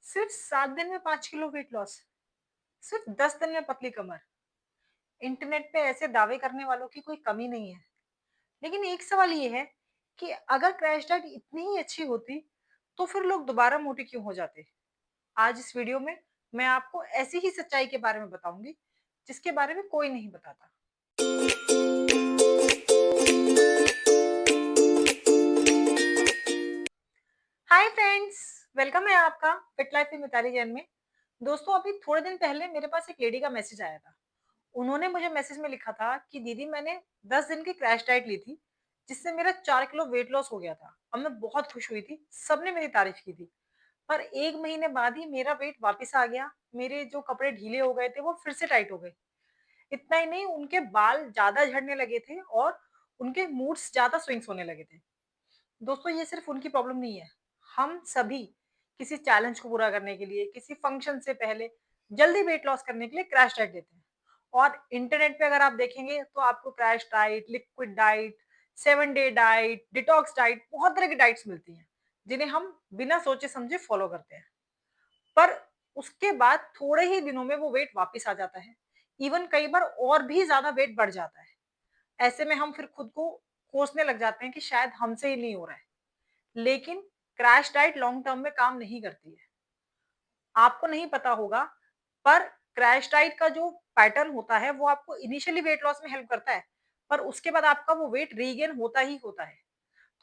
सिर्फ 7 दिन में 5 किलो वेट लॉस, सिर्फ 10 दिन में पतली कमर। इंटरनेट पे ऐसे दावे करने वालों की कोई कमी नहीं है। लेकिन एक सवाल ये है कि अगर क्रैश डाइट इतनी ही अच्छी होती, तो फिर लोग दोबारा मोटे क्यों हो जाते? आज इस वीडियो में मैं आपको ऐसी ही सच्चाई के बारे में बताऊंगी, जिसके बारे में कोई नहीं बताता। हाय फ्रेंड्स, वेलकम है आपका फिट लाइफ में मिताली जैन में। दोस्तों, अभी थोड़े दिन पहले मेरे पास एक लेडी का मैसेज आया था। उन्होंने मुझे मैसेज में लिखा था कि दीदी, मैंने 10 दिन की क्रैश डाइट ली थी, जिससे मेरा 4 किलो वेट लॉस हो गया था। अब मैं बहुत खुश हुई थी, सबने मेरी तारीफ की थी। पर 1 महीने बाद ही मेरा वेट वापस आ गया। मेरे जो कपड़े ढीले हो गए थे, वो फिर से टाइट हो गए। इतना ही नहीं, उनके बाल ज़्यादा झड़ने लगे थे और उनके मूड्स ज़्यादा स्विंग्स होने लगे थे। दोस्तों, ये सिर्फ उनकी प्रॉब्लम नहीं है। हम सभी किसी चैलेंज को पूरा करने के लिए, किसी फंक्शन से पहले जल्दी वेट लॉस करने के लिए क्रैश डाइट लेते हैं। और इंटरनेट पे अगर आप देखेंगे तो आपको crash diet, liquid diet, 7 day diet, detox diet, बहुत तरह की डाइट्स मिलती हैं, जिन्हें हम बिना सोचे समझे फॉलो करते हैं। पर उसके बाद थोड़े ही दिनों में वो वेट वापस आ जाता है। इवन कई बार और भी ज़्यादा वेट बढ़ जाता है। ऐसे में हम फिर खुद को कोसने लग जाते हैं कि शायद हमसे ही नहीं हो रहा है। लेकिन क्रैश डाइट लॉन्ग टर्म में काम नहीं करती है। आपको नहीं पता होगा, पर क्रैश डाइट का जो पैटर्न होता है, वो आपको इनिशियली वेट लॉस में हेल्प करता है, पर उसके बाद आपका वो वेट रीगेन होता ही होता है।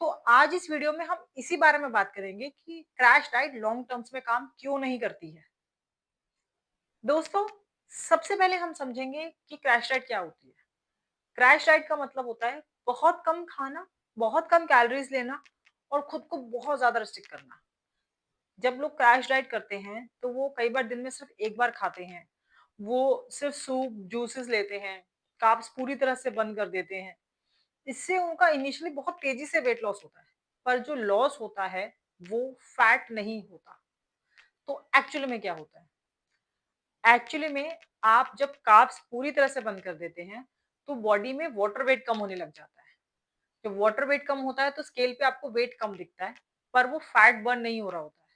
तो आज इस वीडियो में हम इसी बारे में बात करेंगे कि क्रैश डाइट लॉन्ग टर्म्स में काम क्यों नहीं करती है। दोस्तों, सबसे पहले हम समझेंगे कि क्रैश डाइट क्या होती है। क्रैश डाइट का मतलब होता है बहुत कम खाना, बहुत कम कैलोरीज लेना और खुद को बहुत ज्यादा रिस्ट्रिक्ट करना। जब लोग क्रैश डाइट करते हैं, तो वो कई बार दिन में सिर्फ एक बार खाते हैं। वो सिर्फ सूप, जूसेस लेते हैं, कार्ब्स पूरी तरह से बंद कर देते हैं। इससे उनका इनिशियली बहुत तेजी से वेट लॉस होता है, पर जो लॉस होता है वो फैट नहीं होता। तो एक्चुअली में क्या होता है? एक्चुअली में आप जब कार्ब्स पूरी तरह से बंद कर देते हैं, तो बॉडी में वाटर वेट कम होने लग जाता है। जब वाटर वेट कम होता है, तो स्केल पे आपको वेट कम दिखता है, पर वो फैट बर्न नहीं हो रहा होता है।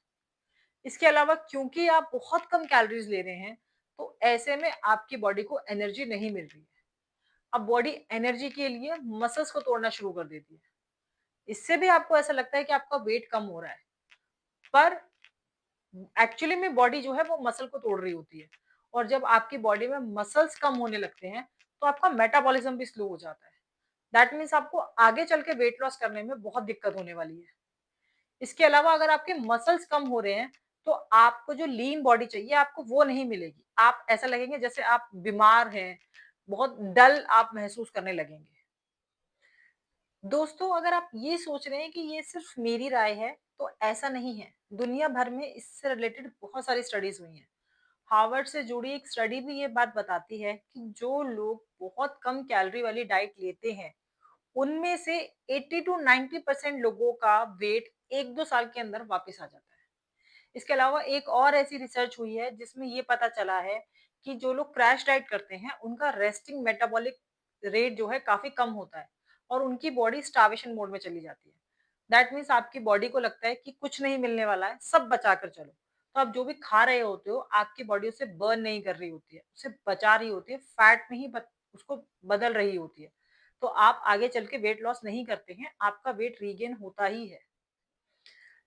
इसके अलावा क्योंकि आप बहुत कम कैलोरीज ले रहे हैं, तो ऐसे में आपकी बॉडी को एनर्जी नहीं मिल रही है। अब बॉडी एनर्जी के लिए मसल्स को तोड़ना शुरू कर देती है। इससे भी आपको ऐसा लगता है कि आपका वेट कम हो रहा है, पर एक्चुअली में बॉडी जो है वो मसल को तोड़ रही होती है। और जब आपकी बॉडी में मसल्स कम होने लगते हैं, तो आपका मेटाबॉलिज्म भी स्लो हो जाता है। दैट मीन्स आपको आगे चल के वेट लॉस करने में बहुत दिक्कत होने वाली है। इसके अलावा अगर आपके मसल्स कम हो रहे हैं, तो आपको जो लीन बॉडी चाहिए, आपको वो नहीं मिलेगी। आप ऐसा लगेंगे जैसे आप बीमार हैं, बहुत डल आप महसूस करने लगेंगे। दोस्तों, अगर आप ये सोच रहे हैं कि ये सिर्फ मेरी राय है, तो ऐसा नहीं है। दुनिया भर में इससे रिलेटेड बहुत सारी स्टडीज हुई हैं। हार्वर्ड से जुड़ी एक स्टडी भी ये बात बताती है कि जो लोग बहुत कम कैलोरी वाली डाइट लेते हैं, उनमें से 80 टू 90% लोगों का वेट 1-2 साल के अंदर वापस आ जाता है। इसके अलावा एक और ऐसी रिसर्च हुई है, जिसमें ये पता चला है कि जो लोग क्रैश डाइट करते हैं, उनका रेस्टिंग मेटाबॉलिक रेट जो है काफी कम होता है और उनकी बॉडी स्टार्वेशन मोड में चली जाती है। दैट मीन्स आपकी बॉडी को लगता है कि कुछ नहीं मिलने वाला है, सब बचा कर चलो। तो आप जो भी खा रहे होते हो, आपकी बॉडी उसे बर्न नहीं कर रही होती है, उसे बचा रही होती है, फैट में ही उसको बदल रही होती है। तो आप आगे चल के वेट लॉस नहीं करते हैं, आपका वेट रीगेन होता ही है।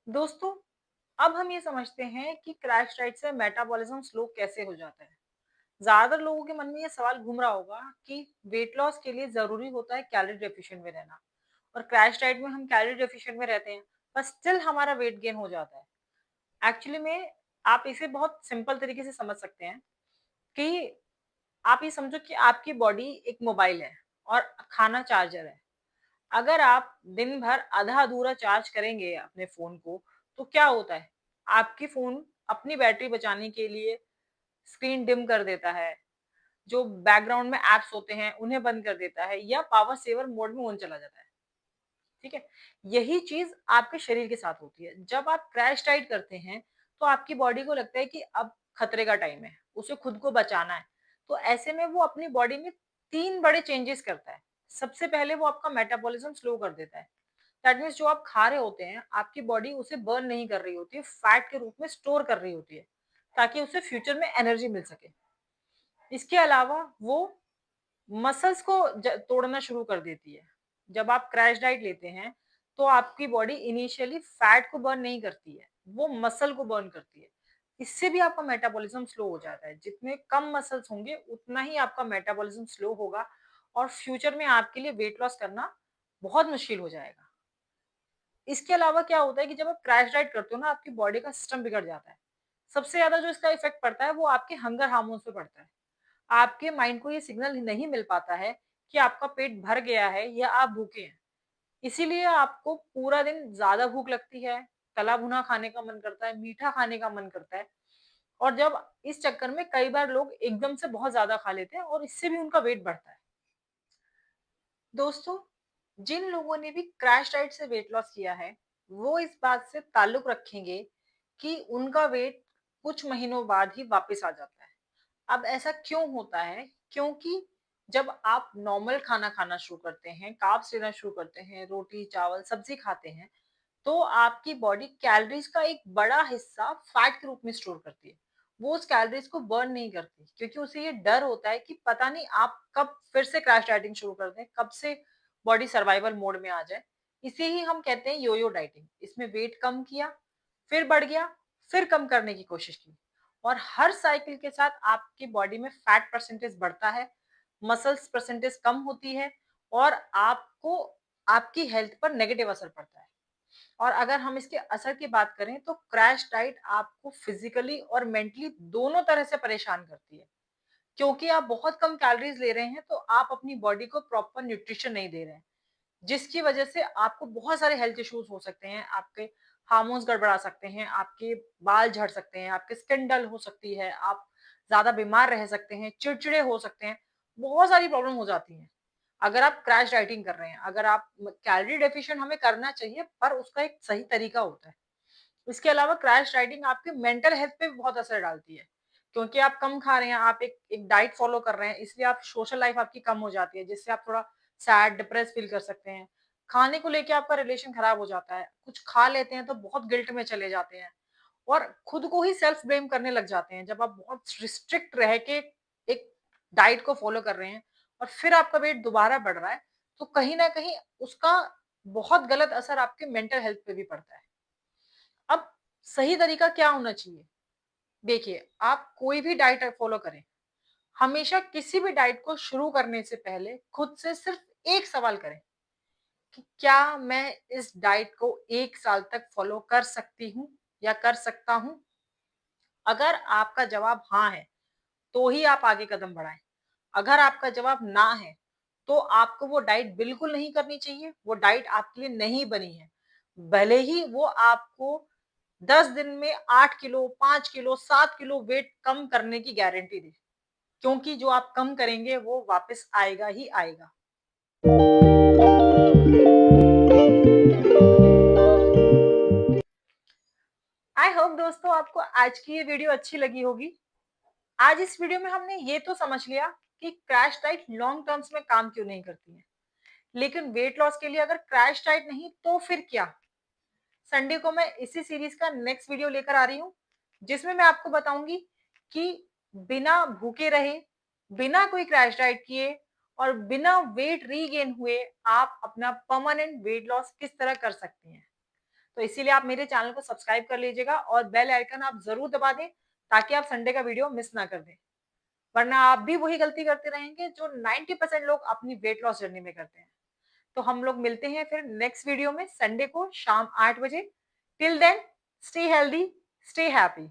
दोस्तों, अब हम ये समझते हैं कि क्रैश डाइट से मेटाबॉलिज्म स्लो कैसे हो जाता है। ज्यादातर लोगों के मन में ये सवाल घूम रहा होगा कि वेट लॉस के लिए जरूरी होता है कैलोरी डेफिशिएंट में रहना, और क्रैश डाइट में हम कैलोरी डेफिशिएंट में रहते हैं, पर स्टिल हमारा वेट गेन हो जाता है। एक्चुअली में आप इसे बहुत सिंपल तरीके से समझ सकते हैं कि आप ये समझो कि आपकी बॉडी एक मोबाइल है और खाना चार्जर है। अगर आप दिन भर आधा अधूरा चार्ज करेंगे अपने फोन को, तो क्या होता है? आपकी फोन अपनी बैटरी बचाने के लिए स्क्रीन डिम कर देता है, जो बैकग्राउंड में एप्स होते हैं उन्हें बंद कर देता है, या पावर सेवर मोड में ऑन चला जाता है। ठीक है? यही चीज आपके शरीर के साथ होती है। जब आप क्रैश डाइट करते हैं, तो आपकी बॉडी को लगता है कि अब खतरे का टाइम है, उसे खुद को बचाना है। तो ऐसे में वो अपनी बॉडी में 3 बड़े चेंजेस करता है। सबसे पहले वो आपका मेटाबॉलिज्म स्लो कर देता है। दैट मीन्स जो आप खा रहे होते हैं, आपकी बॉडी उसे बर्न नहीं कर रही होती है, फैट के रूप में स्टोर कर रही होती है, ताकि उसे फ्यूचर में एनर्जी मिल सके। इसके अलावा वो मसल्स को तोड़ना शुरू कर देती है। जब आप क्रैश डाइट लेते हैं, तो आपकी बॉडी इनिशियली फैट को बर्न नहीं करती है, वो मसल को बर्न करती है। इससे भी आपका मेटाबॉलिज्म स्लो हो जाता है। जितने कम मसल्स होंगे, उतना ही आपका मेटाबॉलिज्म स्लो होगा और फ्यूचर में आपके लिए वेट लॉस करना बहुत मुश्किल हो जाएगा। इसके अलावा क्या होता है कि जब आप क्रैश डाइट करते हो ना, आपकी बॉडी का सिस्टम बिगड़ जाता है। सबसे ज्यादा जो इसका इफेक्ट पड़ता है, वो आपके हंगर हार्मोन्स पे पड़ता है। आपके माइंड को ये सिग्नल नहीं मिल पाता है कि आपका पेट भर गया है या आप भूखे हैं। इसीलिए आपको पूरा दिन ज्यादा भूख लगती है, तला भुना खाने का मन करता है, मीठा खाने का मन करता है। और जब इस चक्कर में कई बार लोग एकदम से बहुत ज्यादा खा लेते हैं और इससे भी उनका वेट बढ़ता है। दोस्तों, जिन लोगों ने भी क्रैश डाइट से वेट लॉस किया है, वो इस बात से ताल्लुक रखेंगे कि उनका वेट कुछ महीनों बाद ही वापस आ जाता है। अब ऐसा क्यों होता है? क्योंकि जब आप नॉर्मल खाना खाना शुरू करते हैं, कार्ब्स लेना शुरू करते हैं, रोटी, चावल, सब्जी खाते हैं, तो आपकी बॉडी कैलोरीज का एक बड़ा हिस्सा फैट के रूप में स्टोर करती है। वो उस कैलोरीज को बर्न नहीं करती, क्योंकि उसे ये डर होता है कि पता नहीं आप कब फिर से क्रैश डाइटिंग शुरू कर दें, कब से बॉडी सर्वाइवल मोड में आ जाए। इसे ही हम कहते हैं योयो डाइटिंग। इसमें वेट कम किया, फिर बढ़ गया, फिर कम करने की कोशिश की, और हर साइकिल के साथ आपकी बॉडी में फैट परसेंटेज बढ़ता है, मसल्स परसेंटेज कम होती है, और आपको आपकी हेल्थ पर नेगेटिव असर पड़ता है। और अगर हम इसके असर की बात करें, तो क्रैश डाइट आपको फिजिकली और मेंटली दोनों तरह से परेशान करती है। क्योंकि आप बहुत कम कैलोरीज ले रहे हैं, तो आप अपनी बॉडी को प्रॉपर न्यूट्रिशन नहीं दे रहे हैं, जिसकी वजह से आपको बहुत सारे हेल्थ इश्यूज हो सकते हैं। आपके हार्मोन्स गड़बड़ा सकते हैं, आपके बाल झड़ सकते हैं, आपकी स्किन डल हो सकती है, आप ज्यादा बीमार रह सकते हैं, चिड़चिड़े हो सकते हैं, बहुत सारी प्रॉब्लम हो जाती हैं अगर आप क्रैश डाइटिंग कर रहे हैं। अगर आप कैलोरी डेफिशिएंट हमें करना चाहिए, पर उसका एक सही तरीका होता है। इसके अलावा क्रैश डाइटिंग आपके मेंटल हेल्थ पे भी बहुत असर डालती है, क्योंकि आप कम खा रहे हैं, आप एक डाइट फॉलो कर रहे हैं, इसलिए आप सोशल लाइफ आपकी कम हो जाती है, जिससे आप थोड़ा सैड डिप्रेस फील कर सकते हैं। खाने को लेके आपका रिलेशन खराब हो जाता है, कुछ खा लेते हैं तो बहुत गिल्ट में चले जाते हैं और खुद को ही सेल्फ ब्लेम करने लग जाते हैं। जब आप बहुत रिस्ट्रिक्ट रह के एक डाइट को फॉलो कर रहे हैं और फिर आपका वेट दोबारा बढ़ रहा है, तो कहीं ना कहीं उसका बहुत गलत असर आपके मेंटल हेल्थ पे भी पड़ता है। अब सही तरीका क्या होना चाहिए? देखिए, आप कोई भी डाइट फॉलो करें, हमेशा किसी भी डाइट को शुरू करने से पहले खुद से सिर्फ एक सवाल करें कि क्या मैं इस डाइट को 1 साल तक फॉलो कर सकती हूँ या कर सकता हूँ? अगर आपका जवाब हाँ है, तो ही आप आगे कदम बढ़ाएं। अगर आपका जवाब ना है, तो आपको वो डाइट बिल्कुल नहीं करनी चाहिए। वो डाइट आपके लिए नहीं बनी है, भले ही वो आपको 10 दिन में 8 किलो, 5 किलो, 7 किलो वेट कम करने की गारंटी दे, क्योंकि जो आप कम करेंगे वो वापस आएगा ही आएगा। आई होप दोस्तों, आपको आज की ये वीडियो अच्छी लगी होगी। आज इस वीडियो में हमने ये तो समझ लिया कि क्रैश डाइट लॉन्ग टर्म्स में काम क्यों नहीं करती है, लेकिन वेट लॉस के लिए अगर क्रैश डाइट नहीं तो फिर क्या? संडे को मैं इसी सीरीज का नेक्स्ट वीडियो लेकर आ रही हूँ, जिसमें मैं आपको बताऊंगी कि बिना भूखे रहे, बिना कोई क्रैश डाइट किए और बिना वेट रीगेन हुए आप अपना परमानेंट वेट लॉस किस तरह कर सकते हैं। तो इसीलिए आप मेरे चैनल को सब्सक्राइब कर लीजिएगा और बेल आइकन आप जरूर दबा दें, ताकि आप संडे का वीडियो मिस ना कर दें। वरना आप भी वही गलती करते रहेंगे जो 90% लोग अपनी वेट लॉस जर्नी में करते हैं। तो हम लोग मिलते हैं फिर नेक्स्ट वीडियो में संडे को शाम 8 बजे। Till then, stay healthy, stay happy.